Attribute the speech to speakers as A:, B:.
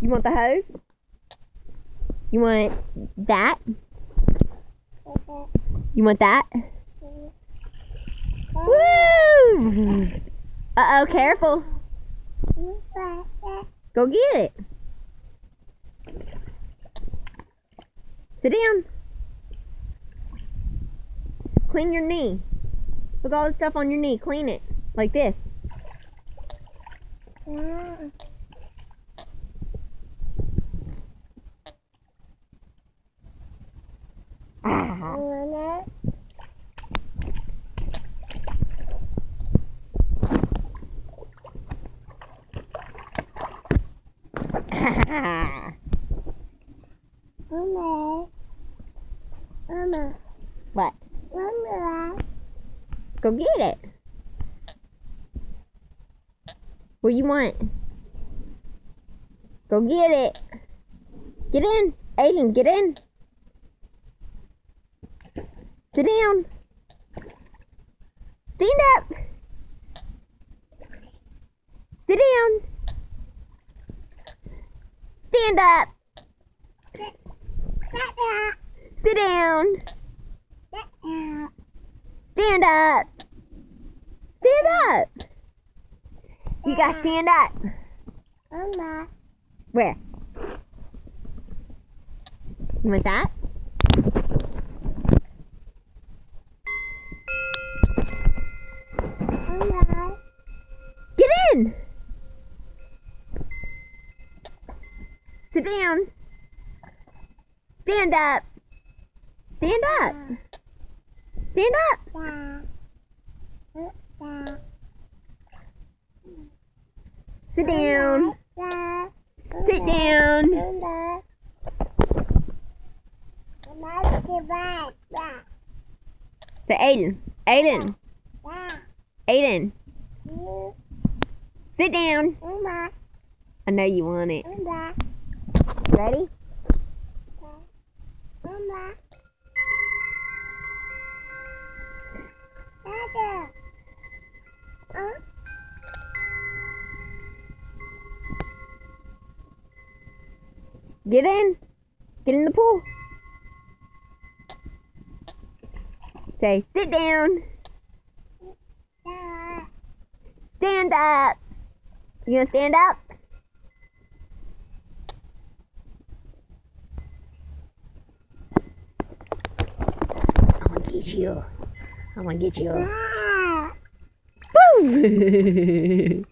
A: You want the hose? You want that? You want that? Woo! Uh-oh, careful. Go get it. Sit down. Clean your knee. Look at all the stuff on your knee. Clean it. Like this.
B: Mama.
A: What?
B: Mama.
A: Go get it. What do you want? Go get it. Get in. Aiden, get in. Sit down. Stand up. Sit down. Stand up. Sit down. Stand up. Stand up. You gotta stand up.
B: Mama.
A: Where? You want that?
B: Mama.
A: Get in. Sit down. Stand up. Stand up. Stand up. Sit down. Sit down. Say Aiden. Aiden. Aiden. Sit down. I know you want it. Ready? Get in. Get in the pool. Say, sit down. Stand up. You gonna stand up? I'm gonna get you. I'm gonna get you. Boom!